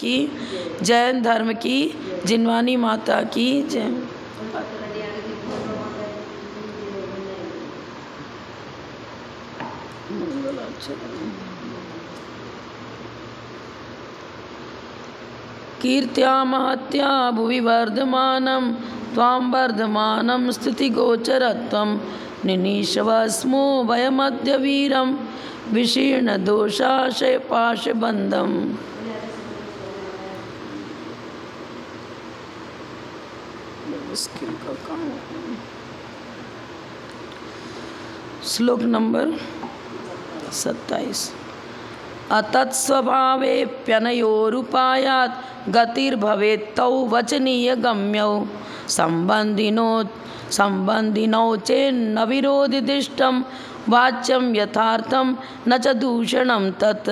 की, जैन धर्म की, जिनवानी माता की जय। कीर्त्या महत्या भुवि वर्धमानं त्वां वर्धमानं स्थितिगोचरत्वं निनीशवस्मो भयमद्य वीरं विशीर्णदोषाशय पाशबन्धम्। श्लोक नंबर 27। अतत्स्वभावेऽप्यनयोरुपायात् गतिर्भवेत् तौ वचनीय गम्यौ संबंधिनौ चेन्न विरोधिदिष्टं वाच्यं यथार्थं न च दूषणं तत्।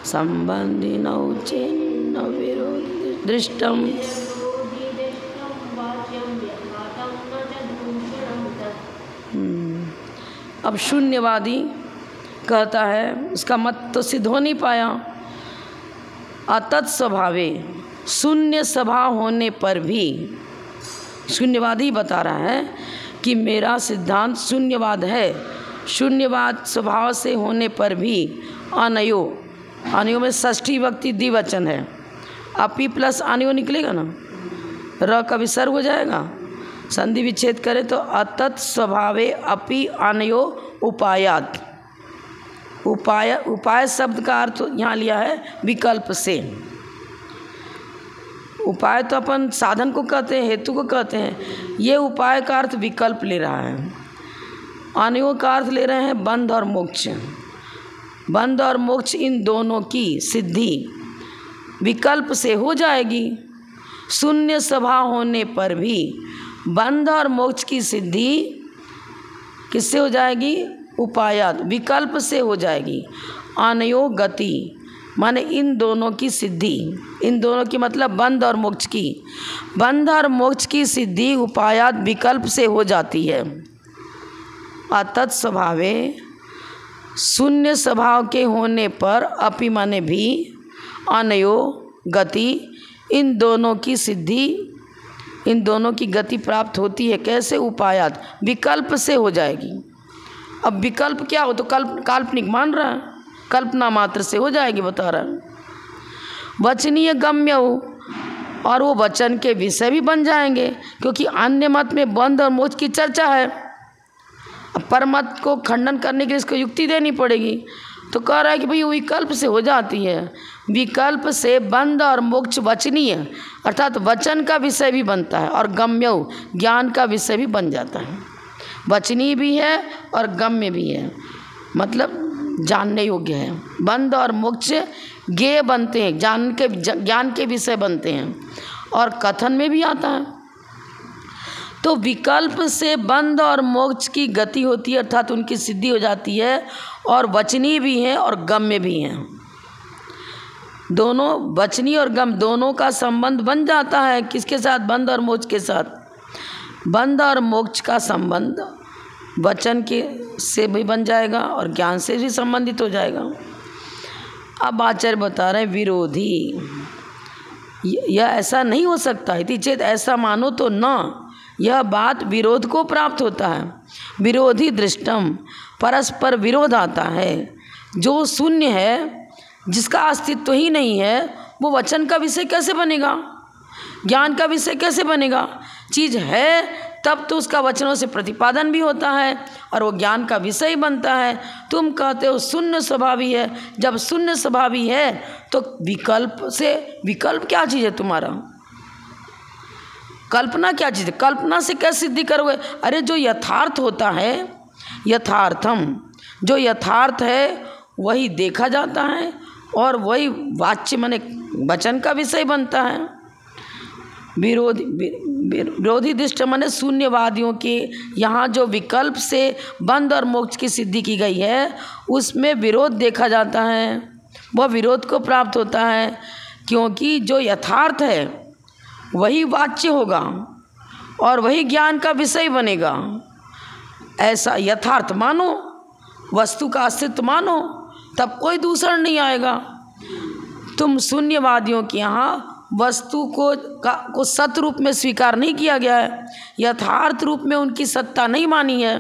संबंधिनौ चेन्न विरोधिदिष्टं। अब शून्यवादी कहता है, उसका मत तो सिद्ध हो नहीं पाया। अतत् स्वभावे, शून्य स्वभाव होने पर भी शून्यवादी बता रहा है कि मेरा सिद्धांत शून्यवाद है। शून्यवाद स्वभाव से होने पर भी अनयो, अनयो में षष्ठी विभक्ति द्विवचन है, अपि प्लस अनयो निकलेगा ना, र का विसर्ग हो जाएगा। संधि विच्छेद करें तो अतत् स्वभावे अपि अनयो उपायात। उपाय शब्द का अर्थ यहाँ लिया है विकल्प से। उपाय तो अपन साधन को कहते हैं, हेतु को कहते हैं। ये उपाय का अर्थ विकल्प ले रहा है। अनयो का अर्थ ले रहे हैं बंध और मोक्ष। बंध और मोक्ष इन दोनों की सिद्धि विकल्प से हो जाएगी। शून्य स्वभाव होने पर भी बंध और मोक्ष की सिद्धि किससे हो जाएगी? उपायात, विकल्प से हो जाएगी। अनयो गति माने इन दोनों की सिद्धि, इन दोनों की मतलब बंध और मोक्ष की। बंध और मोक्ष की सिद्धि उपायात विकल्प से हो जाती है। अतत् स्वभावे, शून्य स्वभाव के होने पर अपि माने भी, अनयो गति, इन दोनों की सिद्धि, इन दोनों की गति प्राप्त होती है। कैसे? उपायात, विकल्प से हो जाएगी। अब विकल्प क्या हो? तो काल्पनिक मान रहा है, कल्पना मात्र से हो जाएगी, बता रहा है। वचनीय गम्य हो, और वो वचन के विषय भी बन जाएंगे, क्योंकि अन्य मत में बंध और मोक्ष की चर्चा है। अब परमत को खंडन करने के लिए इसको युक्ति देनी पड़ेगी। तो कह रहा है कि भाई वो विकल्प से हो जाती है। विकल्प से बंध और मोक्ष वचनीय, अर्थात वचन का विषय भी बनता है, और गम्य ज्ञान का विषय भी बन जाता है। वचनीय भी है और गम्य भी है, मतलब जानने योग्य है। बंध और मोक्ष ज्ञेय बनते हैं, ज्ञान के विषय बनते हैं, और कथन में भी आता है। तो विकल्प से बंध और मोक्ष की गति होती है, अर्थात उनकी सिद्धि हो जाती है, और वचनीय भी है और गम्य भी है। दोनों, वचनीय और गम्य दोनों का संबंध बन जाता है। किसके साथ? बंध और मोक्ष के साथ। बंध और मोक्ष का संबंध वचन के से भी बन जाएगा और ज्ञान से भी संबंधित हो जाएगा। अब आचार्य बता रहे हैं विरोधी, यह ऐसा नहीं हो सकता। इति चेत, ऐसा मानो तो न, यह बात विरोध को प्राप्त होता है। विरोधी दृष्टम, परस्पर विरोध आता है। जो शून्य है, जिसका अस्तित्व ही नहीं है, वो वचन का विषय कैसे बनेगा? ज्ञान का विषय कैसे बनेगा? चीज़ है तब तो उसका वचनों से प्रतिपादन भी होता है, और वो ज्ञान का विषय बनता है। तुम कहते हो शून्य स्वभावी है। जब शून्य स्वभावी है तो विकल्प से, विकल्प क्या चीज़ है तुम्हारा? कल्पना क्या चीज़ है? कल्पना से कैसे सिद्धि करोगे? अरे जो यथार्थ होता है, यथार्थम, जो यथार्थ है वही देखा जाता है, और वही वाच्य माने वचन का विषय बनता है। विरोधी दृष्टि माने शून्यवादियों के यहाँ जो विकल्प से बंध और मोक्ष की सिद्धि की गई है, उसमें विरोध देखा जाता है, वह विरोध को प्राप्त होता है। क्योंकि जो यथार्थ है वही वाच्य होगा, और वही ज्ञान का विषय बनेगा। ऐसा यथार्थ मानो, वस्तु का अस्तित्व मानो, तब कोई दूषण नहीं आएगा। तुम शून्यवादियों के यहाँ वस्तु को सत्य रूप में स्वीकार नहीं किया गया है, यथार्थ रूप में उनकी सत्ता नहीं मानी है।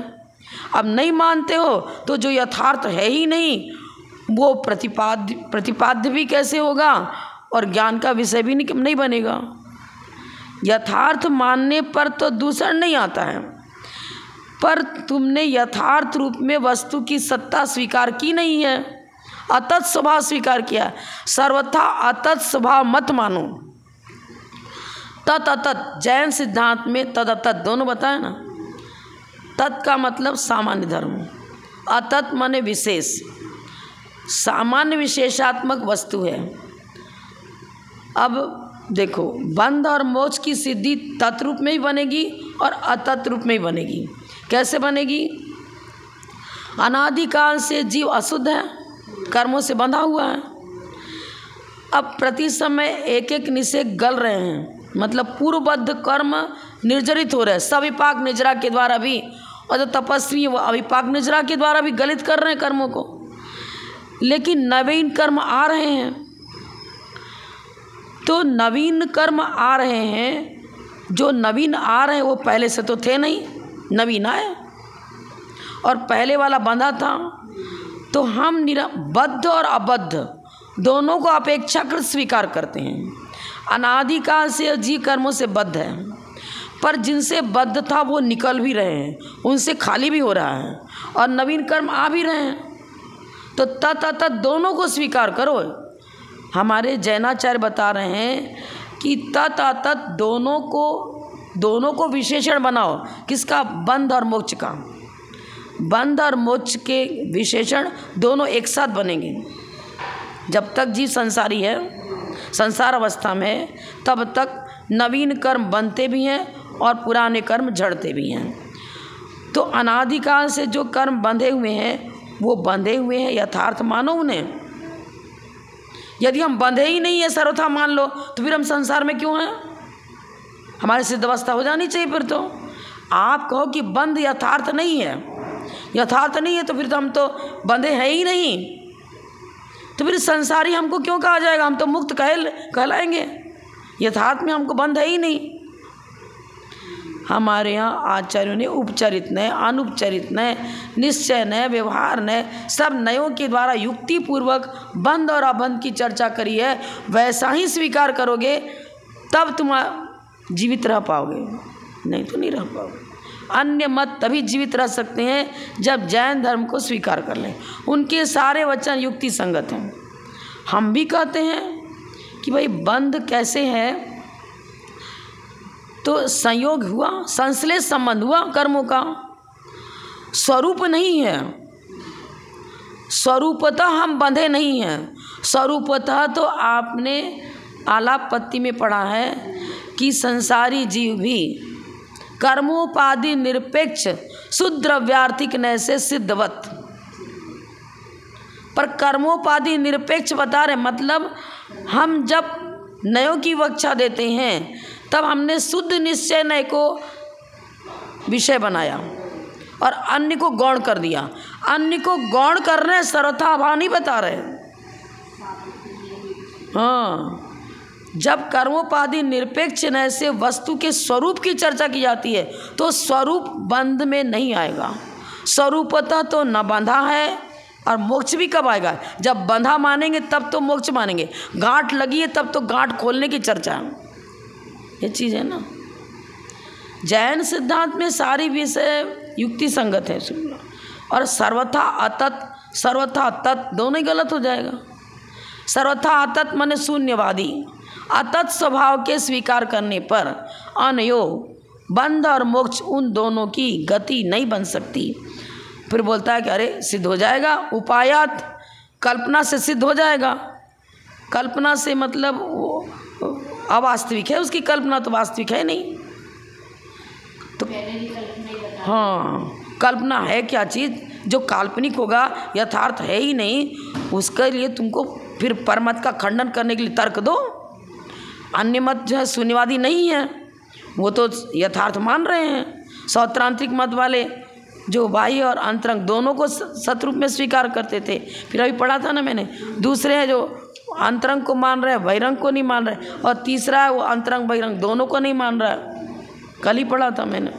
अब नहीं मानते हो तो जो यथार्थ है ही नहीं वो प्रतिपाद्य भी कैसे होगा और ज्ञान का विषय भी नहीं बनेगा। यथार्थ मानने पर तो दूषण नहीं आता है, पर तुमने यथार्थ रूप में वस्तु की सत्ता स्वीकार की नहीं है, अतत स्वभाव स्वीकार किया। सर्वथा अतत स्वभाव मत मानो। तत् अतत, जैन सिद्धांत में तद अतत दोनों बताए ना। तत् का मतलब सामान्य धर्म, अतत माने विशेष, सामान्य विशेषात्मक वस्तु है। अब देखो, बंध और मोक्ष की सिद्धि तत् रूप में ही बनेगी और अतत रूप में ही बनेगी। कैसे बनेगी? अनादिकाल से जीव अशुद्ध है, कर्मों से बंधा हुआ है। अब प्रति समय एक एक निषेध गल रहे हैं, मतलब पूर्वबद्ध कर्म निर्जरित हो रहे हैं, सविपाक निजरा के द्वारा भी, और जो तपस्वी वो अविपाक निजरा के द्वारा भी गलित कर रहे हैं कर्मों को। लेकिन नवीन कर्म आ रहे हैं, तो नवीन कर्म आ रहे हैं, जो नवीन आ रहे हैं वो पहले से तो थे नहीं, नवीन आए, और पहले वाला बंधा था। तो हम बद्ध और अबद्ध दोनों को अपेक्षाकृत स्वीकार करते हैं। अनादिकाल से जीव कर्मों से बद्ध है, पर जिनसे बद्ध था वो निकल भी रहे हैं, उनसे खाली भी हो रहा है, और नवीन कर्म आ भी रहे हैं। तो तत् अतत दोनों को स्वीकार करो। हमारे जैनाचार्य बता रहे हैं कि तत् अतत दोनों को विशेषण बनाओ। किसका? बंध और मोक्ष का। बंध और मोक्ष के विशेषण दोनों एक साथ बनेंगे। जब तक जीव संसारी है, संसार अवस्था में है, तब तक नवीन कर्म बनते भी हैं और पुराने कर्म झड़ते भी हैं। तो अनादिकाल से जो कर्म बंधे हुए हैं वो बंधे हुए हैं, यथार्थ मानो उन्हें। यदि हम बंधे ही नहीं है, सर्वथा मान लो, तो फिर हम संसार में क्यों हैं? हमारी सिद्ध अवस्था हो जानी चाहिए। फिर तो आप कहो कि बंध यथार्थ नहीं है, यथार्थ नहीं है, तो फिर तो हम तो बंधे हैं ही नहीं, तो फिर संसारी हमको क्यों कहा जाएगा? हम तो मुक्त कहलाएंगे, यथार्थ में हमको बंध है ही नहीं। हमारे यहाँ आचार्यों ने उपचरित नय, अनुपचरित नय, निश्चय नय, व्यवहार नय, सब नयों के द्वारा युक्ति पूर्वक बंध और अबंध की चर्चा करी है। वैसा ही स्वीकार करोगे तब तुम जीवित रह पाओगे, नहीं तो नहीं रह पाओगे। अन्य मत तभी जीवित रह सकते हैं जब जैन धर्म को स्वीकार कर लें। उनके सारे वचन युक्ति संगत हैं। हम भी कहते हैं कि भाई बंध कैसे है, तो संयोग हुआ, संश्लेष संबंध हुआ कर्मों का, स्वरूप नहीं है। स्वरूपतः हम बंधे नहीं हैं। स्वरूपतः तो आपने आलापत्ति में पढ़ा है कि संसारी जीव भी कर्मोपाधि निरपेक्ष शुद्रव्यार्थिक नय से सिद्धवत, पर कर्मोपाधि निरपेक्ष बता रहे, मतलब हम जब नयों की व्याख्या देते हैं तब हमने शुद्ध निश्चय नय को विषय बनाया और अन्य को गौण कर दिया। अन्य को गौण कर रहे, सर्वथा अभाव नहीं बता रहे। हाँ, जब कर्मोपाधि निरपेक्ष नय से वस्तु के स्वरूप की चर्चा की जाती है तो स्वरूप बंध में नहीं आएगा। स्वरूपतः तो न बंधा है, और मोक्ष भी कब आएगा? जब बंधा मानेंगे तब तो मोक्ष मानेंगे, गांठ लगी है तब तो गांठ खोलने की चर्चा है। ये चीज़ है ना। जैन सिद्धांत में सारी विषय युक्ति संगत है, और सर्वथा अतत सर्वथा तत् दोनों ही गलत हो जाएगा। सर्वथा अतत माने शून्यवादी, अतत स्वभाव के स्वीकार करने पर अनयो बंध और मोक्ष उन दोनों की गति नहीं बन सकती। फिर बोलता है कि अरे सिद्ध हो जाएगा, उपायात, कल्पना से सिद्ध हो जाएगा। कल्पना से मतलब वो अवास्तविक है, उसकी कल्पना तो वास्तविक है नहीं। तो हाँ, कल्पना है क्या चीज़? जो काल्पनिक होगा, यथार्थ है ही नहीं, उसके लिए तुमको फिर परमत का खंडन करने के लिए तर्क दो। अन्य मत जो है शून्यवादी नहीं है, वो तो यथार्थ मान रहे हैं। सौत्रांतिक मत वाले जो बाह्य और अंतरंग दोनों को सतरूप में स्वीकार करते थे, फिर अभी पढ़ा था ना मैंने। दूसरे हैं जो अंतरंग को मान रहे हैं, बहिरंग को नहीं मान रहे, और तीसरा है वो अंतरंग बहिरंग दोनों को नहीं मान रहा है, कल ही पढ़ा था मैंने।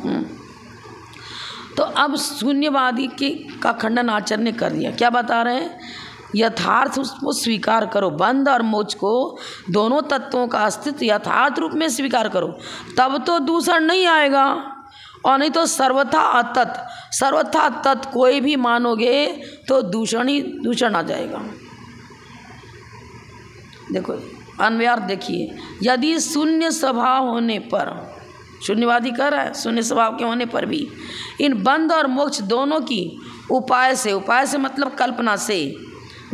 तो अब शून्यवादी का खंडन आचार्य ने कर दिया। क्या बता रहे हैं? यथार्थ उसको स्वीकार करो, बंध और मोक्ष को दोनों तत्वों का अस्तित्व यथार्थ रूप में स्वीकार करो, तब तो दूषण नहीं आएगा, और नहीं तो सर्वथा अतत, सर्वथा तत् कोई भी मानोगे तो दूषण ही दूषण आ जाएगा। देखो अन्वयार्थ देखिए, यदि शून्य स्वभाव होने पर, शून्यवादी कह रहा है शून्य स्वभाव के होने पर भी इन बंध और मोक्ष दोनों की उपाय से मतलब कल्पना से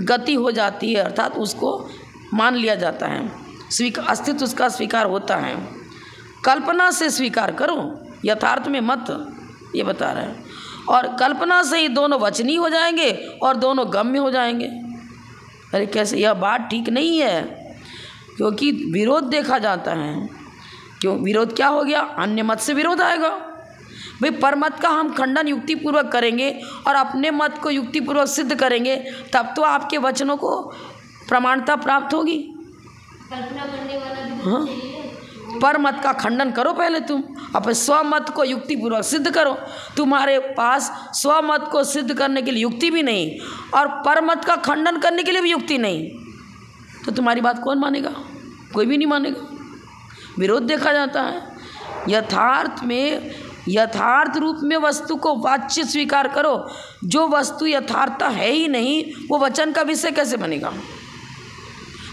गति हो जाती है, अर्थात उसको मान लिया जाता है, अस्तित्व उसका स्वीकार होता है। कल्पना से स्वीकार करो, यथार्थ में मत, ये बता रहे हैं। और कल्पना से ही दोनों वचनी हो जाएंगे और दोनों गम्य हो जाएंगे। अरे कैसे? यह बात ठीक नहीं है, क्योंकि विरोध देखा जाता है। क्यों विरोध? क्या हो गया? अन्य मत से विरोध आएगा। भाई परमत का हम खंडन युक्तिपूर्वक करेंगे और अपने मत को युक्तिपूर्वक सिद्ध करेंगे, तब तो आपके वचनों को प्रमाणता प्राप्त होगी। कल्पना करने वाला भी हाँ, परमत का खंडन करो पहले तुम, अपने स्वमत को युक्तिपूर्वक सिद्ध करो। तुम्हारे पास स्वमत को सिद्ध करने के लिए युक्ति भी नहीं और परमत का खंडन करने के लिए भी युक्ति नहीं, तो तुम्हारी बात कौन मानेगा? कोई भी नहीं मानेगा। विरोध देखा जाता है। यथार्थ में, यथार्थ रूप में वस्तु को वाच्य स्वीकार करो। जो वस्तु यथार्थता है ही नहीं, वो वचन का विषय कैसे बनेगा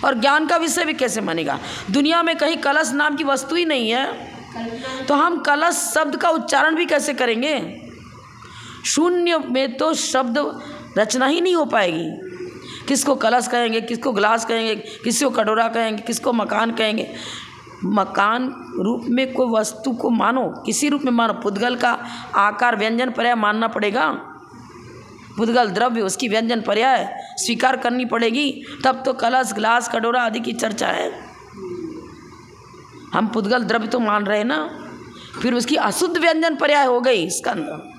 और ज्ञान का विषय भी कैसे बनेगा? दुनिया में कहीं कलश नाम की वस्तु ही नहीं है, तो हम कलश शब्द का उच्चारण भी कैसे करेंगे? शून्य में तो शब्द रचना ही नहीं हो पाएगी। किसको कलश कहेंगे, किसको गिलास कहेंगे, किसको कटोरा कहेंगे, किसको मकान कहेंगे? मकान रूप में कोई वस्तु को मानो, किसी रूप में मानो। पुद्गल का आकार व्यंजन पर्याय मानना पड़ेगा, पुद्गल द्रव्य उसकी व्यंजन पर्याय स्वीकार करनी पड़ेगी, तब तो कलश गिलास कटोरा आदि की चर्चा है। हम पुद्गल द्रव्य तो मान रहे हैं ना, फिर उसकी अशुद्ध व्यंजन पर्याय हो गई स्कंद।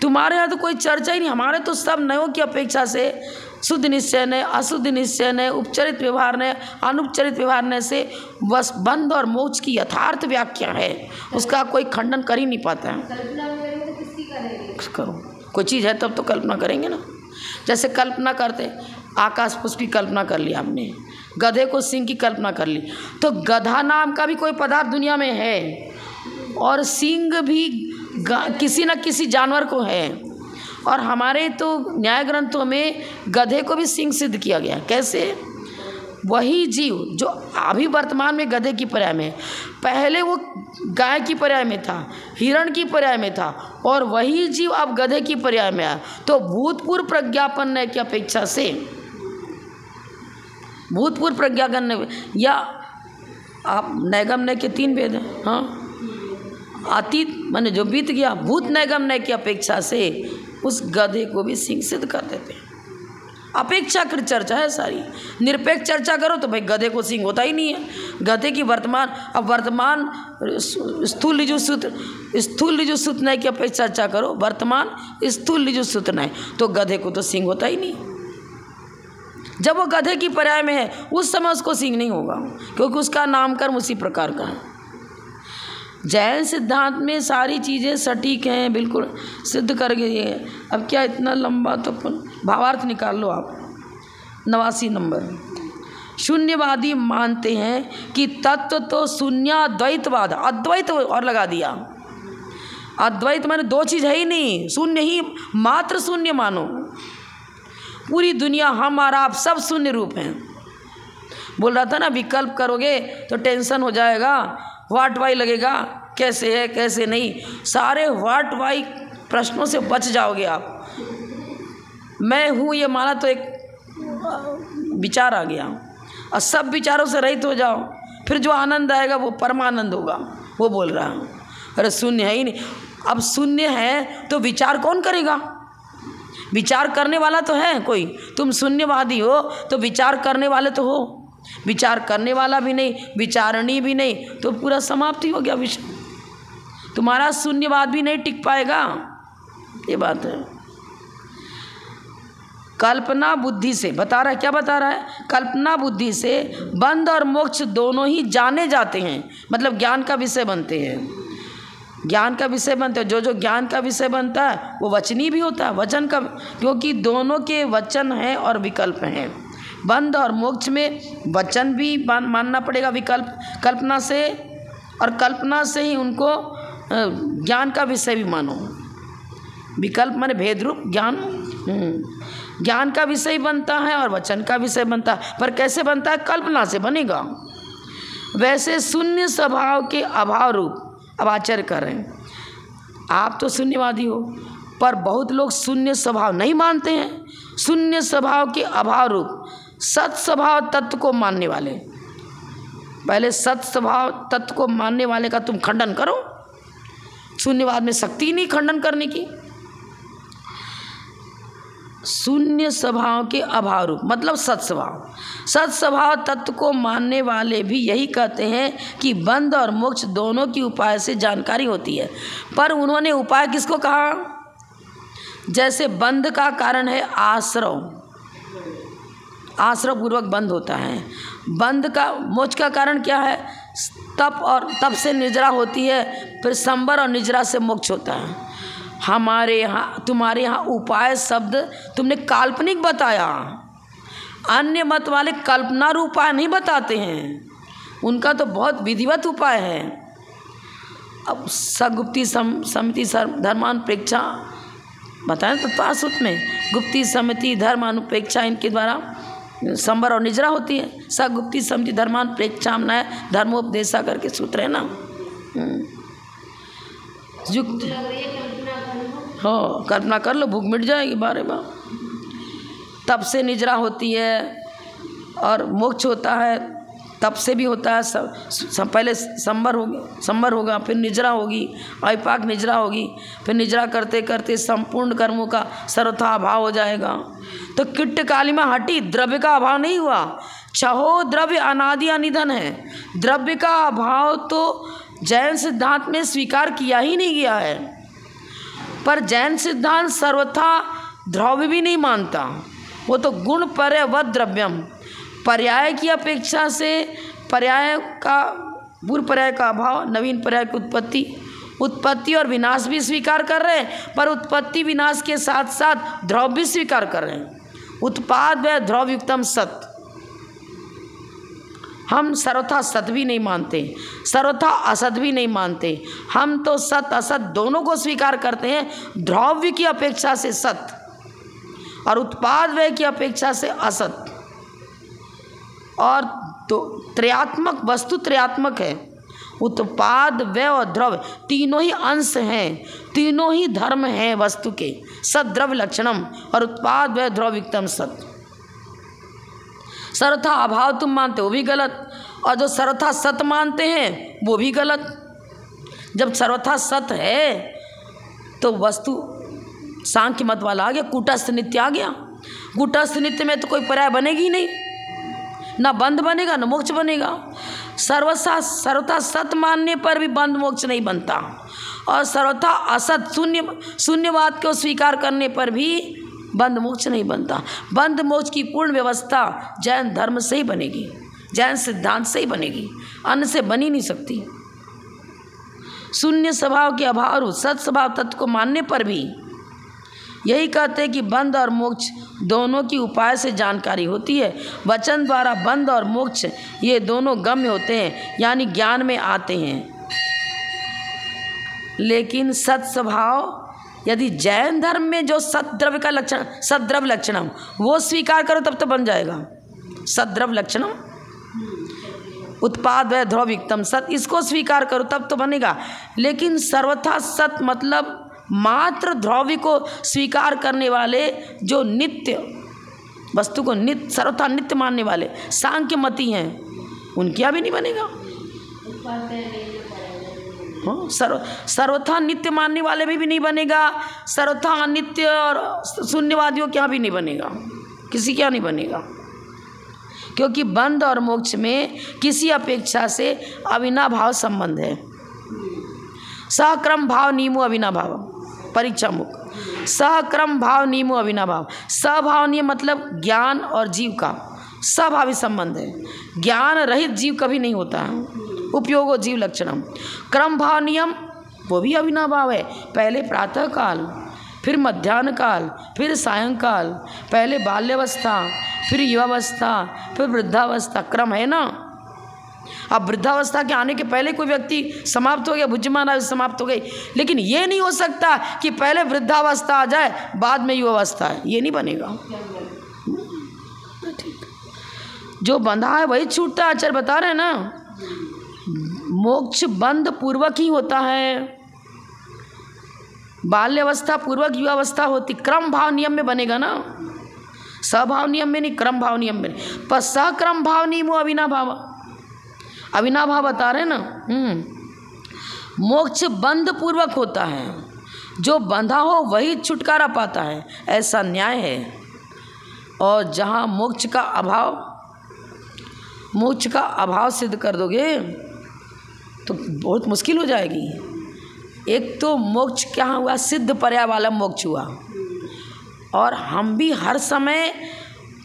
तुम्हारे यहाँ तो कोई चर्चा ही नहीं। हमारे तो सब नयों की अपेक्षा से शुद्ध निश्चय ने, अशुद्ध निश्चय ने, उपचरित व्यवहार ने, अनुपचरित व्यवहार ने से बस बंध और मोक्ष की यथार्थ व्याख्या है, उसका कोई खंडन कर ही नहीं पाता है। कल्पना करेंगे तो किसकी करेंगे? करो, कोई चीज़ है तब तो कल्पना करेंगे ना। जैसे कल्पना करते, आकाश पुष्प की कल्पना कर ली आपने, गधे को सिंह की कल्पना कर ली, तो गधा नाम का भी कोई पदार्थ दुनिया में है और सिंह भी किसी न किसी जानवर को है। और हमारे तो न्याय ग्रंथों में गधे को भी सिंह सिद्ध किया गया। कैसे? वही जीव जो अभी वर्तमान में गधे की पर्याय में, पहले वो गाय की पर्याय में था, हिरण की पर्याय में था, और वही जीव अब गधे की पर्याय में आया। तो भूतपूर्व प्रज्ञापन की अपेक्षा से, भूतपूर्व प्रज्ञापन या आप नैगम नय के 3 भेद हैं। हाँ, अतीत माने जो बीत गया, भूत नैगम नय की अपेक्षा से उस गधे को भी सिंह सिद्ध कर देते हैं। अपेक्षाकृत चर्चा है सारी। निरपेक्ष चर्चा करो तो भाई गधे को सिंह होता ही नहीं है। गधे की वर्तमान, अब वर्तमान स्थूल ऋजु सूत्र न्याय की अपेक्षा चर्चा करो, वर्तमान स्थूल ऋजु सूत्र न्याय, तो गधे को तो सिंह होता ही नहीं। जब वो गधे की पर्याय में है उस समय उसको सिंह नहीं होगा, क्योंकि उसका नामकर्म उसी प्रकार का है। जैन सिद्धांत में सारी चीज़ें सटीक हैं, बिल्कुल सिद्ध कर गई है। अब क्या इतना लंबा, तो भावार्थ निकाल लो आप। 89 नंबर। शून्यवादी मानते हैं कि तत्व तो शून्याद्वैतवाद, अद्वैत और लगा दिया। अद्वैत माने दो चीज़ है ही नहीं, शून्य ही, मात्र शून्य मानो। पूरी दुनिया, हमारा आप सब शून्य रूप हैं। बोल रहा था ना, विकल्प करोगे तो टेंशन हो जाएगा, व्हाट वाई लगेगा, कैसे है कैसे नहीं, सारे व्हाट वाई प्रश्नों से बच जाओगे आप। मैं हूँ ये माना तो एक विचार आ गया, और सब विचारों से रहित हो जाओ, फिर जो आनंद आएगा वो परमानंद होगा। वो बोल रहा हूँ, अरे शून्य है ही नहीं। अब शून्य है तो विचार कौन करेगा? विचार करने वाला तो है कोई। तुम शून्यवादी हो तो विचार करने वाले तो हो। विचार करने वाला भी नहीं, विचारणी भी नहीं, तो पूरा समाप्ति हो गया विषय। तुम्हारा शून्यवाद भी नहीं टिक पाएगा, ये बात है। कल्पना बुद्धि से बता रहा है, क्या बता रहा है? कल्पना बुद्धि से बंध और मोक्ष दोनों ही जाने जाते हैं, मतलब ज्ञान का विषय बनते हैं। ज्ञान का विषय बनते हैं। जो जो ज्ञान का विषय बनता है वो वचनी भी होता है, वचन का, क्योंकि दोनों के वचन हैं और विकल्प हैं। बंध और मोक्ष में वचन भी मानना पड़ेगा विकल्प कल्पना से, और कल्पना से ही उनको ज्ञान का विषय भी मानो। विकल्प माने भेद रूप ज्ञान, ज्ञान का विषय बनता है और वचन का विषय बनता है। पर कैसे बनता है? कल्पना से बनेगा। वैसे शून्य स्वभाव के अभाव रूप, अब आचार्य कर रहे हैं, आप तो शून्यवादी हो, पर बहुत लोग शून्य स्वभाव नहीं मानते हैं। शून्य स्वभाव के अभाव रूप सत स्वभाव तत्व को मानने वाले, पहले सत स्वभाव तत्व को मानने वाले का तुम खंडन करो। शून्यवाद में शक्ति नहीं खंडन करने की। शून्य स्वभाव के अभाव रूप मतलब सत्स्वभाव, सत्स्वभाव तत्व को मानने वाले भी यही कहते हैं कि बंध और मोक्ष दोनों की उपाय से जानकारी होती है। पर उन्होंने उपाय किसको कहा? जैसे बंध का कारण है आश्रव, आश्रव पूर्वक बंध होता है। बंध का, मोक्ष का कारण क्या है? तप, और तप से निजरा होती है, फिर संबर और निजरा से मोक्ष होता है। हमारे यहाँ, तुम्हारे यहाँ उपाय शब्द तुमने काल्पनिक बताया। अन्य मत वाले कल्पना रूप उपाय नहीं बताते हैं, उनका तो बहुत विधिवत उपाय है। अब सगुप्ती समिति धर्मानुपेक्षा बताएं तो पास में गुप्ती समिति धर्मानुपेक्षा, इनके द्वारा संबर और निजरा होती है। सगुप्ती समिति धर्मानुपेक्षा न धर्मोपदेशा करके सूत्र है ना, युक्त। हाँ, कल्पना कर लो, भूख मिट जाएगी बारे बार। तप से निजरा होती है और मोक्ष होता है, तप से भी होता है। पहले संबर होगा, फिर निजरा होगी, अविपाक निजरा होगी, फिर निजरा करते करते संपूर्ण कर्मों का सर्वथा अभाव हो जाएगा। तो किट्ट कालिमा हटी, द्रव्य का अभाव नहीं हुआ। छहो द्रव्य अनादि अनिधन है। द्रव्य का अभाव तो जैन सिद्धांत में स्वीकार किया ही नहीं गया है। पर जैन सिद्धांत सर्वथा द्रव्य भी नहीं मानता, वो तो गुण पर्यवत द्रव्यम, पर्याय की अपेक्षा से पर्याय का, पूर्व पर्याय का अभाव, नवीन पर्याय की उत्पत्ति और विनाश भी स्वीकार कर रहे हैं। पर उत्पत्ति विनाश के साथ साथ द्रव्य भी स्वीकार कर रहे हैं। उत्पाद व द्रव्युक्तम सत, हम सर्वथा सत भी नहीं मानते, सर्वथा असत भी नहीं मानते। हम तो सत असत दोनों को स्वीकार करते हैं, द्रव्य की अपेक्षा से सत और उत्पाद व्यय की अपेक्षा से असत। और तो त्रयात्मक वस्तु त्रयात्मक है, उत्पाद व्यय और द्रव्य तीनों ही अंश हैं, तीनों ही धर्म हैं वस्तु के। सत द्रव्य लक्षणम और उत्पाद व्यय द्रव्युक्तम सत। सर्वथा अभाव तुम मानते हो, वो भी गलत, और जो सर्वथा सत मानते हैं वो भी गलत। जब सर्वथा सत है तो वस्तु सांख्य मत वाला आ गया, कूटस्थ नित्य आ गया। कूटस्थ नित्य में तो कोई पर्याय बनेगी ही नहीं, ना बंध बनेगा ना मोक्ष बनेगा। सर्वथा सत मानने पर भी बंध मोक्ष नहीं बनता, और सर्वथा असत शून्यवाद को स्वीकार करने पर भी बंध मोक्ष नहीं बनता। बंध मोक्ष की पूर्ण व्यवस्था जैन धर्म से ही बनेगी, जैन सिद्धांत से ही बनेगी, अन्य से बनी नहीं सकती। शून्य स्वभाव के अभाव और सत स्वभाव तत्व को मानने पर भी यही कहते हैं कि बंध और मोक्ष दोनों की उपाय से जानकारी होती है। वचन द्वारा बंध और मोक्ष ये दोनों गम्य होते हैं, यानी ज्ञान में आते हैं। लेकिन सत स्वभाव, यदि जैन धर्म में जो सद्द्रव्य का लक्षण, सद्द्रव्य लक्षणम, वो स्वीकार करो तब तो बन जाएगा। सद्द्रव्य लक्षणम, उत्पाद व द्रव्युक्तम सत, इसको स्वीकार करो तब तो बनेगा। लेकिन सर्वथा सत मतलब मात्र द्रव्य को स्वीकार करने वाले, जो नित्य वस्तु को नित्य सर्वथा नित्य मानने वाले सांख्य मती हैं, उनके यहाँ भी नहीं बनेगा। हाँ, सर्वथा नित्य मानने वाले भी नहीं बनेगा, सर्वथा अनित्य और शून्यवादियों के यहाँ भी नहीं बनेगा, किसी के यहाँ नहीं बनेगा। क्योंकि बंध और मोक्ष में किसी अपेक्षा से अविनाभाव संबंध है। सहक्रम भाव नियमो अविनाभाव, परीक्षा मुख। सहक्रम भाव नियमो अविनाभाव, सभाव नियम मतलब ज्ञान और जीव का सभावी संबंध है। ज्ञान रहित जीव कभी नहीं होता है। उपयोगो जीव लक्षणम। क्रम भाव नियम वो भी अविनाभाव है। पहले प्रातः काल, फिर मध्याह्न काल, फिर सायंकाल, पहले बाल्यावस्था, फिर युवावस्था, फिर वृद्धावस्था, क्रम है ना। अब वृद्धावस्था के आने के पहले कोई व्यक्ति समाप्त हो गया, भुज्यमान आयु समाप्त हो गई, लेकिन ये नहीं हो सकता कि पहले वृद्धावस्था आ जाए बाद में युवावस्था है, ये नहीं बनेगा। जो बंधा है वही छूटता है। आचार्य बता रहे हैं ना, मोक्ष बंध पूर्वक ही होता है। बाल्यावस्था पूर्वक युवावस्था होती, क्रम भाव नियम में बनेगा ना, सभाव नियम में नहीं, क्रम भाव नियम में। पर सक्रम भाव नियमो अविनाभाव, अविनाभाव बता रहे ना। मोक्ष बंध पूर्वक होता है, जो बंधा हो वही छुटकारा पाता है, ऐसा न्याय है। और जहाँ मोक्ष का अभाव सिद्ध कर दोगे तो बहुत मुश्किल हो जाएगी। एक तो मोक्ष क्या हुआ, सिद्ध पर्याय वाला मोक्ष हुआ, और हम भी हर समय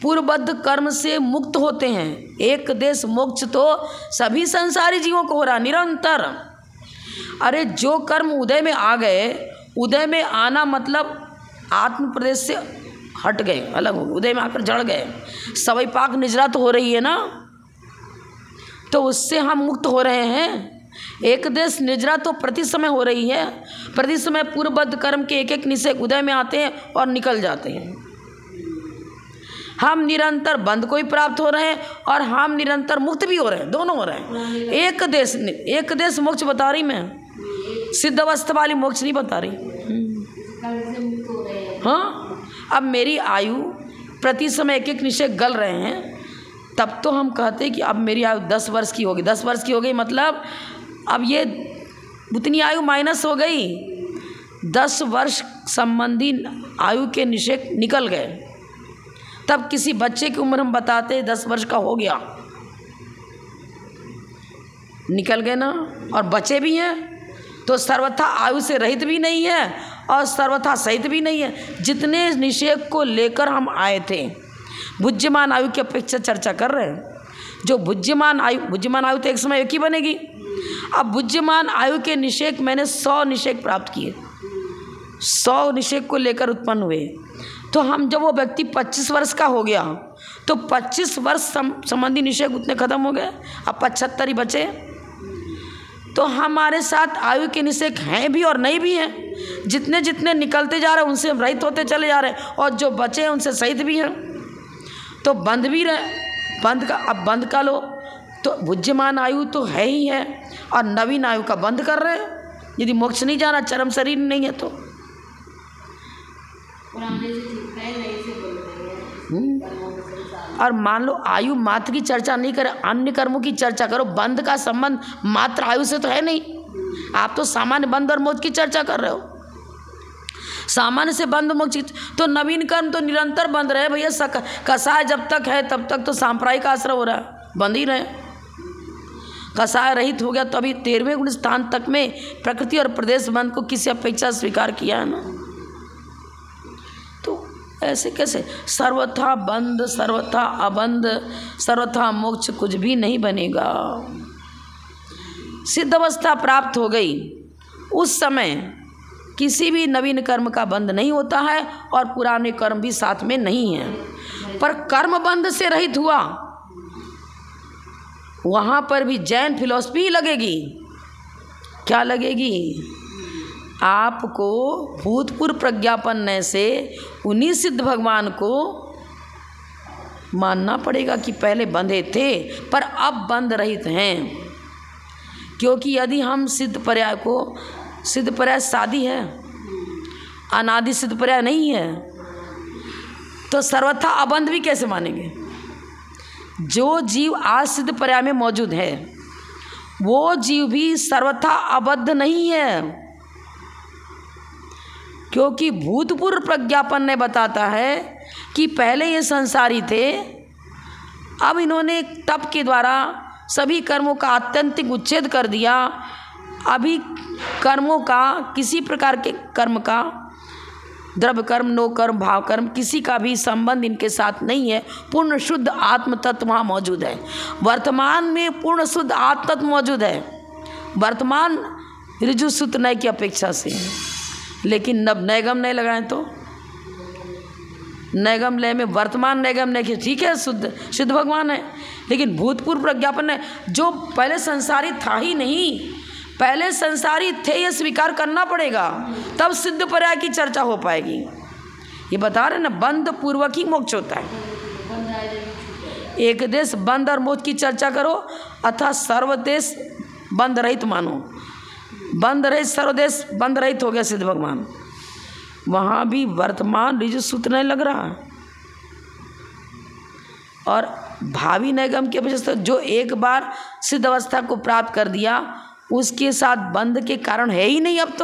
पूर्वबद्ध कर्म से मुक्त होते हैं। एक देश मोक्ष तो सभी संसारी जीवों को हो रहा निरंतर। अरे जो कर्म उदय में आ गए, उदय में आना मतलब आत्म प्रदेश से हट गए, अलग हो गए, उदय में आकर जड़ गए। सवई पाक निजरा तो हो रही है ना, तो उससे हम मुक्त हो रहे हैं। एक देश निजरा तो प्रति समय हो रही है, प्रति समय पूर्वबद्ध कर्म के एक एक निषेक उदय में आते हैं और निकल जाते हैं। हम निरंतर बंध को ही प्राप्त हो रहे हैं और हम निरंतर मुक्त भी हो रहे हैं, दोनों हो रहे हैं। एक देश मोक्ष बता रही मैं, सिद्ध अवस्था वाली मोक्ष नहीं बता रही। हाँ, अब मेरी आयु प्रति समय एक एक निषेक गल रहे हैं, तब तो हम कहते हैं कि अब मेरी आयु 10 वर्ष की होगी। 10 वर्ष की हो गई मतलब अब ये उतनी आयु माइनस हो गई। 10 वर्ष संबंधी आयु के निषेक निकल गए। तब किसी बच्चे की उम्र हम बताते 10 वर्ष का हो गया, निकल गए ना, और बचे भी हैं तो सर्वथा आयु से रहित भी नहीं है और सर्वथा सहित भी नहीं है। जितने निषेक को लेकर हम आए थे, भुज्यमान आयु की अपेक्षा चर्चा कर रहे हैं। जो भुज्यमान आयु तो एक समय एक ही बनेगी। अब भुज्यमान आयु के निषेक मैंने 100 निषेक प्राप्त किए, 100 निषेक को लेकर उत्पन्न हुए। तो हम जब वो व्यक्ति 25 वर्ष का हो गया तो 25 वर्ष संबंधी निषेक उतने खत्म हो गए, अब 75 ही बचे। तो हमारे साथ आयु के निषेक हैं भी और नहीं भी हैं। जितने जितने निकलते जा रहे हैं उनसे रहित होते चले जा रहे हैं, और जो बचे हैं उनसे सहित भी हैं। तो बंध भी रहे, अब बंध का लो तो भुज्यमान आयु तो है ही है, और नवीन आयु का बंध कर रहे हैं। यदि मोक्ष नहीं जाना, चरम शरीर नहीं है तो और मान लो आयु मात्र की चर्चा नहीं करे, अन्य कर्मों की चर्चा करो। बंध का संबंध मात्र आयु से तो है नहीं। आप तो सामान्य बंध और मोक्ष की चर्चा कर रहे हो। सामान्य से बंध मोक्ष, तो नवीन कर्म तो निरंतर बंध रहे भैया। कसाय जब तक है तब तक तो सांप्रदायिक आश्रय हो रहा है, बंद ही रहे। कसाय रहित हो गया तो अभी 13वें गुण स्थान तक में प्रकृति और प्रदेश बंध को किसी अपेक्षा स्वीकार किया है ना। तो ऐसे कैसे सर्वथा बंध, सर्वथा अबंध, सर्वथा मोक्ष कुछ भी नहीं बनेगा। सिद्ध अवस्था प्राप्त हो गई उस समय किसी भी नवीन कर्म का बंध नहीं होता है और पुराने कर्म भी साथ में नहीं है। पर कर्म बंध से रहित हुआ, वहाँ पर भी जैन फिलॉसफी लगेगी। क्या लगेगी? आपको भूतपूर्व प्रज्ञापन से उन्हीं सिद्ध भगवान को मानना पड़ेगा कि पहले बंधे थे पर अब बंध रहित हैं। क्योंकि यदि हम सिद्ध पर्याय शादी है, अनादि सिद्ध पर्याय नहीं है, तो सर्वथा अबंध भी कैसे मानेंगे? जो जीव आज सिद्ध पर्याय में मौजूद है वो जीव भी सर्वथा अबद्ध नहीं है, क्योंकि भूतपूर्व प्रज्ञापन ने बताता है कि पहले ये संसारी थे अब इन्होंने तप के द्वारा सभी कर्मों का आत्यंतिक उच्छेद कर दिया। अभी कर्मों का, किसी प्रकार के कर्म का, द्रव्य कर्म, नो कर्म, भाव कर्म, किसी का भी संबंध इनके साथ नहीं है। पूर्ण शुद्ध आत्म तत्व वहाँ मौजूद है। वर्तमान में पूर्ण शुद्ध आत्म तत्व मौजूद है, वर्तमान ऋजु सूत्र नय की अपेक्षा से। लेकिन नब नैगम नय लगाएं तो नैगम लय में वर्तमान नैगम नय के ठीक है, शुद्ध भगवान है, लेकिन भूतपूर्व प्रज्ञापन है जो पहले संसारी था ही नहीं। पहले संसारी थे, ये स्वीकार करना पड़ेगा, तब सिद्ध पर्याय की चर्चा हो पाएगी। ये बता रहे ना, बंध पूर्वक ही मोक्ष होता है। एक देश बंध और मोक्ष की चर्चा करो, अथा सर्वदेश बंध रहित मानो। बंध रहित सर्वदेश बंध रहित हो गया सिद्ध भगवान। वहाँ भी वर्तमान ऋजु सूत्र नहीं लग रहा। और भावी नैगम की अपेक्षा से जो एक बार सिद्ध अवस्था को प्राप्त कर दिया, उसके साथ बंध के कारण है ही नहीं। अब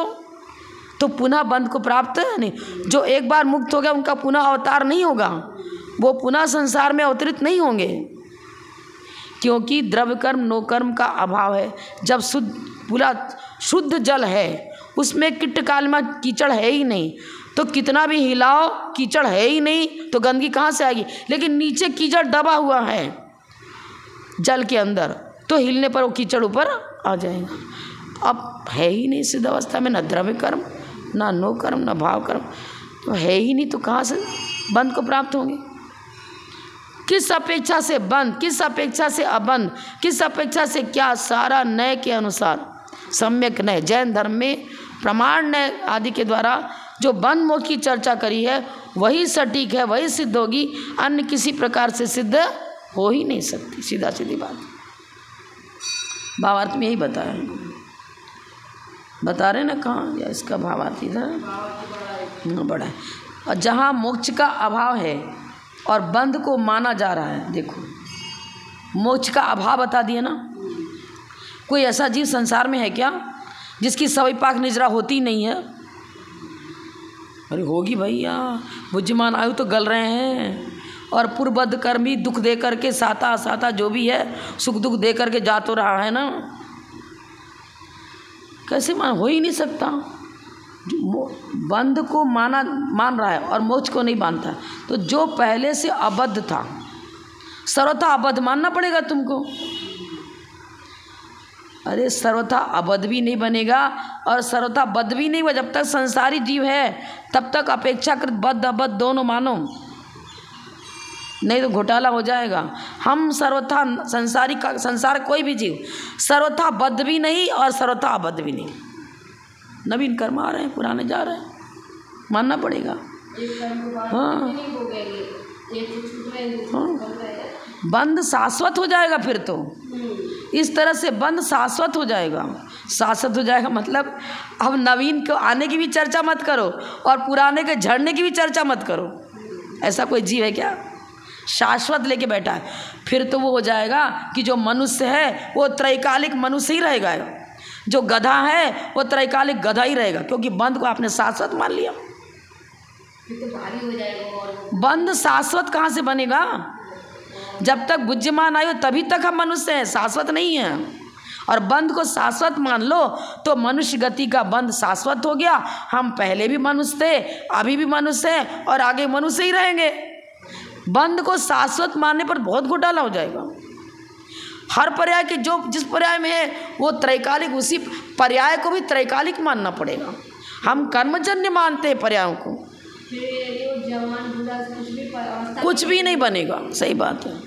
तो पुनः बंध को प्राप्त नहीं। जो एक बार मुक्त हो गया उनका पुनः अवतार नहीं होगा, वो पुनः संसार में अवतरित नहीं होंगे, क्योंकि द्रव्य कर्म नो कर्म का अभाव है। जब पूरा शुद्ध जल है, उसमें कीट काल में कीचड़ है ही नहीं, तो कितना भी हिलाओ कीचड़ है ही नहीं, तो गंदगी कहाँ से आएगी। लेकिन नीचे कीचड़ दबा हुआ है जल के अंदर, तो हिलने पर वो कीचड़ ऊपर आ जाएगा। अब है ही नहीं सिद्ध अवस्था में, न द्रव्य कर्म, ना नो कर्म, ना भाव कर्म, तो है ही नहीं, तो कहाँ से बंध को प्राप्त होंगे। किस अपेक्षा से बंध, किस अपेक्षा से अबंध, किस अपेक्षा से क्या, सारा नय के अनुसार सम्यक नय। जैन धर्म में प्रमाण नय आदि के द्वारा जो बंध मोक्ष की चर्चा करी है वही सटीक है, वही सिद्ध होगी, अन्य किसी प्रकार से सिद्ध हो ही नहीं सकती। सीधा सीधी बात। भावार्थ में यही बता रहे ना, कहाँ या इसका भावार्थ इधर बड़ा है। और जहाँ मोक्ष का अभाव है और बंध को माना जा रहा है, देखो मोक्ष का अभाव बता दिया ना। कोई ऐसा जीव संसार में है क्या जिसकी सविपाक निजरा होती नहीं है? अरे होगी भैया, बुद्धिमान आयु तो गल रहे हैं, और पूर्वबद्ध कर्मी दुख दे करके साता जो भी है सुख दुख दे करके जा तो रहा है ना। कैसे हो ही नहीं सकता। बंध को मान रहा है और मोक्ष को नहीं मानता, तो जो पहले से अबद्ध था, सर्वथा अबद्ध मानना पड़ेगा तुमको। अरे सर्वथा अबद्ध भी नहीं बनेगा और सर्वथा बद्ध भी नहीं बनेगा। जब तक संसारी जीव है तब तक अपेक्षाकृत बद्ध अबद्ध दोनों मानो, नहीं तो घोटाला हो जाएगा। हम सर्वथा संसार कोई भी जीव सर्वथा बद्ध भी नहीं और सर्वथा अबद्ध भी नहीं। नवीन कर्म आ रहे हैं, पुराने जा रहे हैं, मानना पड़ेगा। हाँ, बंध शाश्वत हो जाएगा फिर तो। इस तरह से बंध शाश्वत हो जाएगा। शाश्वत हो जाएगा मतलब अब नवीन को आने की भी चर्चा मत करो और पुराने के झड़ने की भी चर्चा मत करो। ऐसा कोई जीव है क्या? शाश्वत लेके बैठा है। फिर तो वो हो जाएगा कि जो मनुष्य है वो त्रैकालिक मनुष्य ही रहेगा, जो गधा है वो त्रैकालिक गधा ही रहेगा, क्योंकि बंध को आपने शाश्वत मान लिया। तो भारी हो जाएगा। बंध शाश्वत कहाँ से बनेगा? जब तक बुद्धिमान आयु तभी तक हम मनुष्य हैं, शाश्वत नहीं है। और बंध को शाश्वत मान लो तो मनुष्य गति का बंध शाश्वत हो गया। हम पहले भी मनुष्य थे, अभी भी मनुष्य हैं और आगे मनुष्य ही रहेंगे। बंध को शाश्वत मानने पर बहुत घोटाला हो जाएगा। हर पर्याय के जो जिस पर्याय में है वो त्रैकालिक, उसी पर्याय को भी त्रैकालिक मानना पड़ेगा। हम कर्मजन्य मानते हैं पर्यायों को, कुछ भी नहीं बनेगा। सही बात है।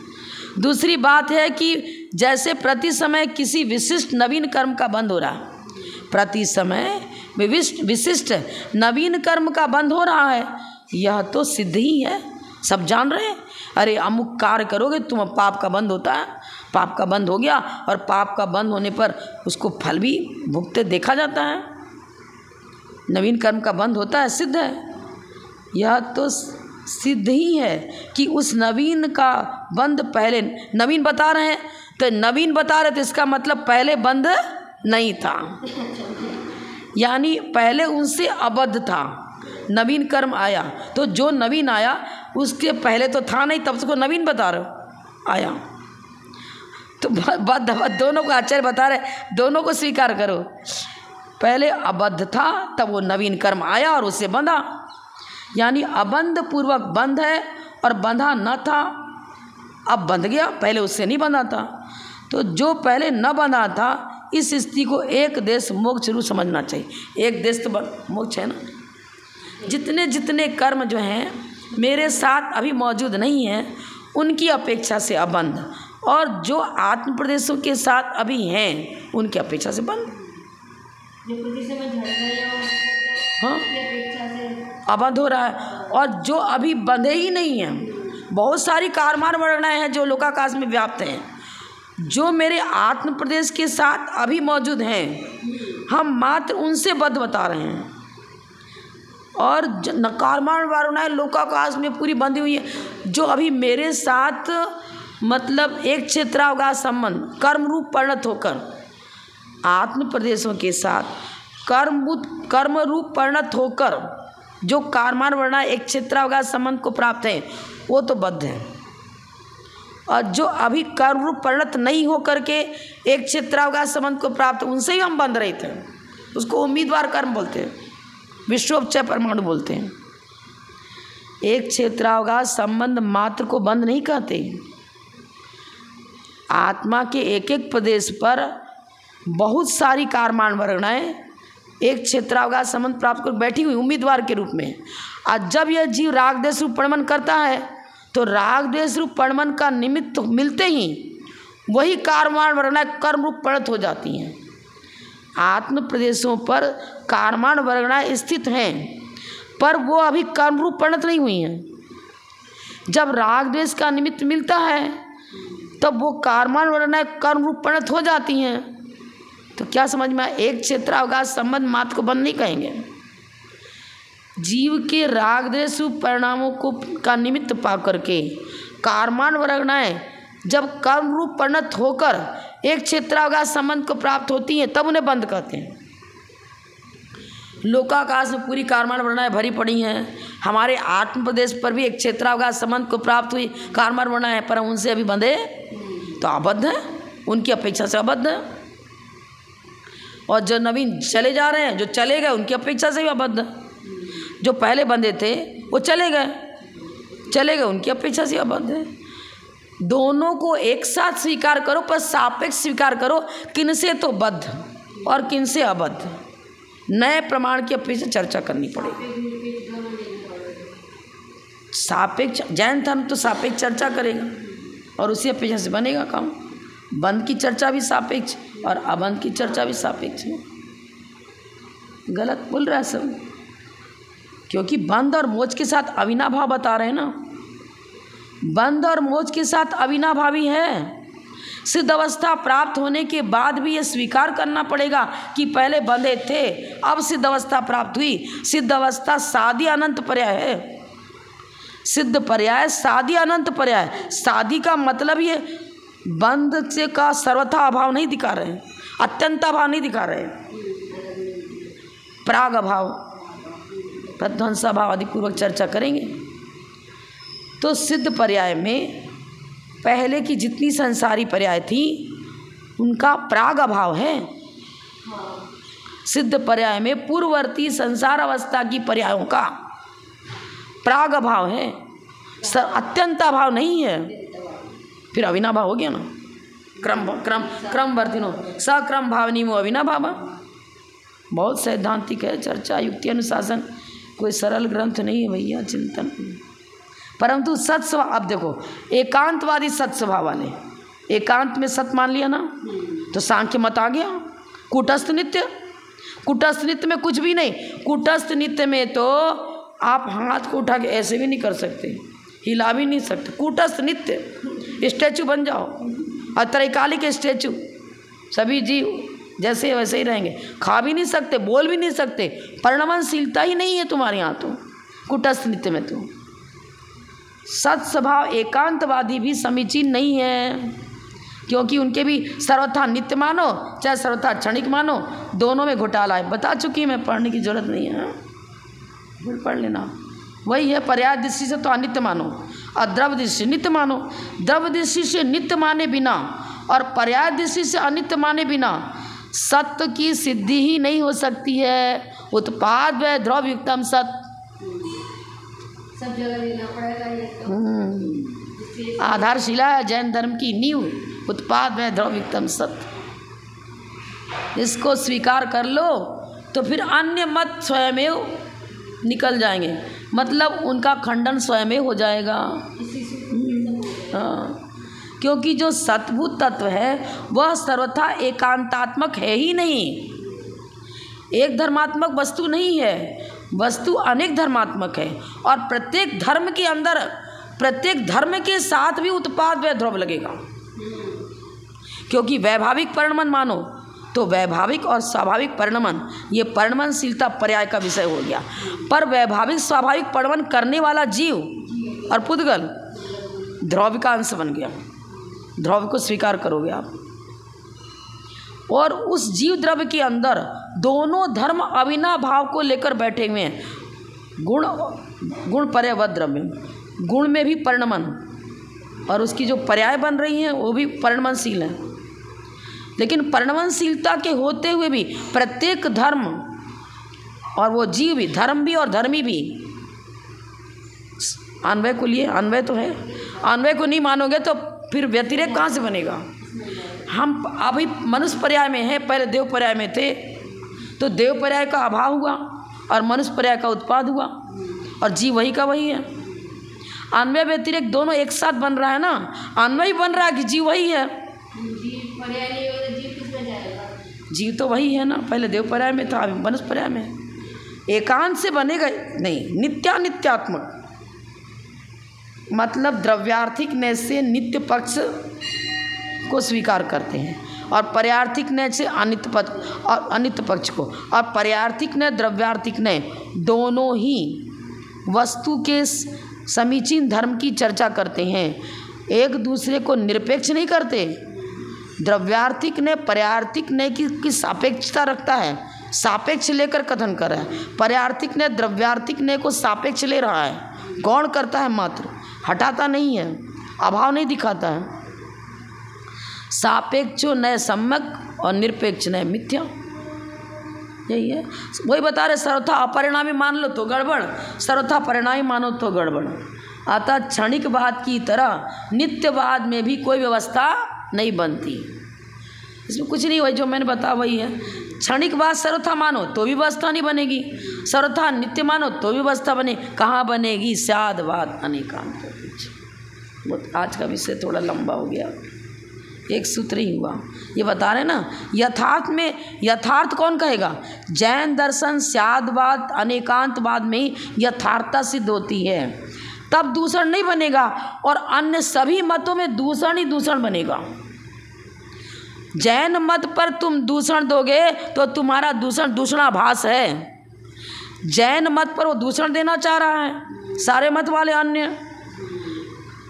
दूसरी बात है कि जैसे प्रति समय किसी विशिष्ट नवीन कर्म का बंध हो रहा है, प्रति समय विशिष्ट नवीन कर्म का बंध हो रहा है, यह तो सिद्ध ही है, सब जान रहे हैं। अरे अमुक कार्य करोगे तुम, पाप का बंध होता है, पाप का बंध हो गया, और पाप का बंध होने पर उसको फल भी भुगते देखा जाता है। नवीन कर्म का बंध होता है, सिद्ध है। यह तो सिद्ध ही है कि उस नवीन का बंध पहले नवीन बता रहे हैं, तो नवीन बता रहे तो इसका मतलब पहले बंध नहीं था, यानी पहले उनसे अबद्ध था। नवीन कर्म आया तो जो नवीन आया उसके पहले तो था नहीं, तब उसको नवीन बता रहे हो। आया। तो बद्ध दोनों को आचार्य बता रहे, दोनों को स्वीकार करो। पहले अबद्ध था, तब वो नवीन कर्म आया और उससे बंधा, यानी अबंध पूर्वक बंध है और बंधा न था, अब बंध गया, पहले उससे नहीं बंधा था। तो जो पहले न बंधा था, इस स्थिति को एक देश मोक्ष रूप समझना चाहिए। एक देश तो मोक्ष है ना। जितने जितने कर्म जो हैं मेरे साथ अभी मौजूद नहीं हैं, उनकी अपेक्षा से अबंध, और जो आत्म प्रदेशों के साथ अभी हैं उनकी अपेक्षा से बंध। हाँ, अबंध हो रहा है। और जो अभी बंधे ही नहीं हैं, बहुत सारी कारमान वर्णाएं हैं जो लोकाकाश में व्याप्त हैं, जो मेरे आत्म प्रदेश के साथ अभी मौजूद हैं, हम मात्र उनसे बद्ध बता रहे हैं। और कारमान वर्णाएं लोकाकाश में पूरी बंधी हुई है, जो अभी मेरे साथ मतलब एक क्षेत्रावकाश संबंध कर्म रूप परिणत होकर आत्म प्रदेशों के साथ कर्म रूप परिणत होकर जो कारमान वर्णाएं एक क्षेत्रावकाश संबंध को प्राप्त है, वो तो बद्ध है। और जो अभी कर्म रूप परिणत नहीं होकर के एक क्षेत्रावकाश संबंध को प्राप्त, उनसे ही हम बंध रहे थे। उसको उम्मीदवार कर्म बोलते हैं, विश्वोपचय परमाणु बोलते हैं। एक क्षेत्रावकाश संबंध मात्र को बंध नहीं कहते। आत्मा के एक एक प्रदेश पर बहुत सारी कारमान वर्णाएं एक क्षेत्रावकाश संबंध प्राप्त कर बैठी हुई उम्मीदवार के रूप में। और जब यह जीव राग देश रूप परिणमन करता है, तो राग देश रूप परिणमन का निमित्त मिलते ही वही कारमान वर्णाएं कर्म रूप परिणत हो जाती हैं। आत्म प्रदेशों पर कारमान वर्णाएं स्थित हैं, पर वो अभी कर्म रूप परिणत नहीं हुई हैं। जब राग देश का निमित्त मिलता है, तब वो कारमान वर्णाएं कर्म रूप परिणत हो जाती हैं। तो क्या समझ में आया? एक क्षेत्रावकाश संबंध मात्र को बंद नहीं कहेंगे। जीव के राग देश रूप परिणामों को का निमित्त पा करके कारमान वर्णाएं जब कर्म रूप परिणत होकर एक क्षेत्रावकाश संबंध को प्राप्त होती हैं, तब उन्हें बंद कहते हैं। लोकाकाश में पूरी कारमान वर्णाएं भरी पड़ी हैं, हमारे आत्म प्रदेश पर भी एक क्षेत्रावकाश संबंध को प्राप्त हुई कारमान वर्णाएं, पर उनसे अभी बंधे तो अबद्ध है, उनकी अपेक्षा से अबद्ध है। और जो नवीन चले जा रहे हैं, जो चले गए, उनकी अपेक्षा से भी अबद्ध है। जो पहले बंधे थे वो चले गए, उनकी अपेक्षा से अबद्ध है। दोनों को एक साथ स्वीकार करो, पर सापेक्ष स्वीकार करो, किनसे तो बद्ध और किनसे अबद्ध। नए प्रमाण की अपेक्षा चर्चा करनी पड़ेगी। सापेक्ष जैन धर्म तो सापेक्ष चर्चा करेगा और उसी अपेक्षा से बनेगा काम। बंध की चर्चा भी सापेक्ष और अबंध की चर्चा भी सापेक्ष है। गलत बोल रहा है सब, क्योंकि बंध और मोक्ष के साथ अविनाभाव बता रहे हैं ना। बंध और मोक्ष के साथ अविनाभावी है। सिद्ध अवस्था प्राप्त होने के बाद भी ये स्वीकार करना पड़ेगा कि पहले बंधे थे, अब सिद्ध अवस्था प्राप्त हुई। सिद्ध अवस्था सादी अनंत पर्याय है। सिद्ध पर्याय सादी अनंत पर्याय। सादी का मतलब ये बंध से का सर्वथा अभाव नहीं दिखा रहे हैं, अत्यंत अभाव नहीं दिखा रहे हैं, प्राग अभाव, प्रध्वंस अभाव आदि पूर्वक चर्चा करेंगे। तो सिद्ध पर्याय में पहले की जितनी संसारी पर्याय थी उनका प्राग अभाव है। सिद्ध पर्याय में पूर्ववर्ती संसार अवस्था की पर्यायों का प्राग अभाव है, अत्यंत अभाव नहीं है। फिर अविनाभाव हो गया ना। क्रम वर्तिनो सक्रम भावनीमो अविनाभाव। बहुत सैद्धांतिक है चर्चा, युक्ति अनुशासन, कोई सरल ग्रंथ नहीं है भैया, चिंतन। परंतु सत स्वभाव, अब देखो एकांतवादी सत स्वभाव वाले, एकांत में सत मान लिया ना, तो सांख्य मत आ गया। कूटस्थ नित्य, कूटस्थ नित्य में कुछ भी नहीं। कूटस्थ नित्य में तो आप हाथ को उठा के ऐसे भी नहीं कर सकते, हिला भी नहीं सकते। कूटस्थ नित्य स्टैचू बन जाओ, और त्रैकालिक स्टैचू, सभी जीव जैसे वैसे ही रहेंगे। खा भी नहीं सकते, बोल भी नहीं सकते, परिणमनशीलता ही नहीं है तुम्हारे यहाँ तो कूटस्थ नित्य में। तो सत स्वभाव एकांतवादी भी समीचीन नहीं है, क्योंकि उनके भी सर्वथा नित्य मानो चाहे सर्वथा क्षणिक मानो, दोनों में घोटाला है। बता चुकी मैं, पढ़ने की जरूरत नहीं है, पढ़ लेना। वही है पर्याय दृष्टि से तो अनित्य मानो, और द्रव्य दृष्टि से नित्य मानो। द्रव्य दृष्टि से नित्य माने बिना और पर्याय दृष्टि से अनित्य माने बिना सत्य की सिद्धि ही नहीं हो सकती है। उत्पाद व द्रव्य युक्तम सत, सब जगह लेना पड़ेगा ये तो। आधारशिला है जैन धर्म की नींव, उत्पाद व द्रव्य युक्तम सत। इसको स्वीकार कर लो तो फिर अन्य मत स्वयमेव निकल जाएंगे, मतलब उनका खंडन स्वयमेव हो जाएगा। हाँ, क्योंकि जो सतभूत तत्व है वह सर्वथा एकांतात्मक है ही नहीं, एक धर्मात्मक वस्तु नहीं है, वस्तु अनेक धर्मात्मक है। और प्रत्येक धर्म के अंदर, प्रत्येक धर्म के साथ भी उत्पाद व द्रव्य लगेगा। क्योंकि वैभाविक परिणमन मानो तो वैभाविक और स्वाभाविक परिणमन, ये परिणमनशीलता पर्याय का विषय हो गया। पर वैभाविक स्वाभाविक परिणमन करने वाला जीव और पुद्गल द्रव्य का अंश बन गया। द्रव्य को स्वीकार करोगे आप, और उस जीव द्रव्य के अंदर दोनों धर्म अविना भाव को लेकर बैठे हुए हैं। गुण पर्यायवत द्रव्य, गुण में भी परिणमन और उसकी जो पर्याय बन रही हैं वो भी परिणमनशील है। लेकिन परिणमनशीलता के होते हुए भी प्रत्येक धर्म और वो जीव भी, धर्म भी और धर्मी भी, अन्वय को लिए अन्वय तो है, अन्वय को नहीं मानोगे तो फिर व्यतिरेक कहाँ से बनेगा। हम अभी मनुष्य पर्याय में हैं, पहले देव पर्याय में थे, तो देव पर्याय का अभाव हुआ और मनुष्य पर्याय का उत्पाद हुआ, और जीव वही का वही है। अन्वय व्यतिरेक दोनों एक साथ बन रहा है ना, अन्वय बन रहा है कि जीव वही है। जीव तो वही है ना, पहले देव पर्याय में था, अभी मनुष्य पर्याय में। एकांत से बनेगा नहीं, नित्यात्मक, मतलब द्रव्यार्थिक नय से नित्य पक्ष को स्वीकार करते हैं और पर्यार्थिक नय से अनित्य पक्ष को, और पर्यार्थिक नय द्रव्यार्थिक नय दोनों ही वस्तु के समीचीन धर्म की चर्चा करते हैं, एक दूसरे को निरपेक्ष नहीं करते। द्रव्यार्थिक नय पर्यार्थिक नय की सापेक्षता रखता है, सापेक्ष लेकर कथन कर रहा है। पर्यार्थिक नय द्रव्यार्थिक नय को सापेक्ष ले रहा है, गौण करता है मात्र, हटाता नहीं है, अभाव नहीं दिखाता है। सापेक्षो नय सम्यक और निरपेक्ष नय मिथ्या, यही है। वही बता रहे, सर्वथा अपरिणामी मान लो तो गड़बड़, सर्वथा परिणामी मानो तो गड़बड़। अतः क्षणिकवाद की तरह नित्यवाद में भी कोई व्यवस्था नहीं बनती, इसमें कुछ नहीं, वही जो मैंने बताया वही है। क्षणिकवाद सर्वथा मानो तो भी व्यवस्था नहीं बनेगी, सर्वथा नित्य मानो तो भी व्यवस्था बने, कहाँ बनेगी। स्यादवाद अनेकांत। आज का विषय थोड़ा लंबा हो गया, एक सूत्र ही हुआ। ये बता रहे ना, यथार्थ में यथार्थ कौन कहेगा। जैन दर्शन स्यादवाद अनेकांतवाद में ही यथार्थता सिद्ध होती है, तब दूषण नहीं बनेगा, और अन्य सभी मतों में दूषण ही दूषण बनेगा। जैन मत पर तुम दूषण दोगे तो तुम्हारा दूषण दूषणाभास है। जैन मत पर वो दूषण देना चाह रहा है, सारे मत वाले अन्य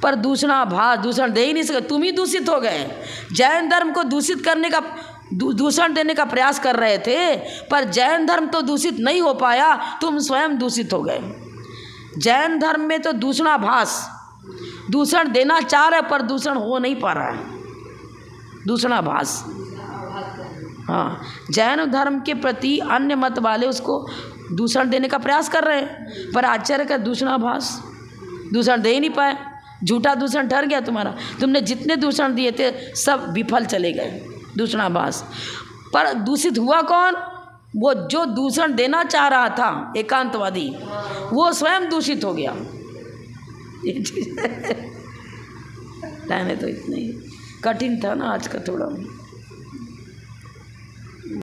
पर दूषणाभास, दूषण दे ही नहीं सके, तुम ही दूषित हो गए। जैन धर्म को दूषित करने का, दूषण देने का प्रयास कर रहे थे, पर जैन धर्म तो दूषित नहीं हो पाया, तुम स्वयं दूषित हो गए। जैन धर्म में तो दूषणाभास, दूषण देना चाह रहे पर दूषण हो नहीं पा रहा है, दूषणाभास। हाँ, जैन धर्म के प्रति अन्य मत वाले उसको दूषण देने का प्रयास कर रहे हैं, पर आचार्य का दूषणाभास, दूषण दे ही नहीं पाए, झूठा दूषण ठहर गया तुम्हारा। तुमने जितने दूषण दिए थे सब विफल चले गए, दूषणाभास। पर दूषित हुआ कौन, वो जो दूषण देना चाह रहा था एकांतवादी, वो स्वयं दूषित हो गया। टाइम है तो इतना ही, कठिन था ना आज का थोड़ा।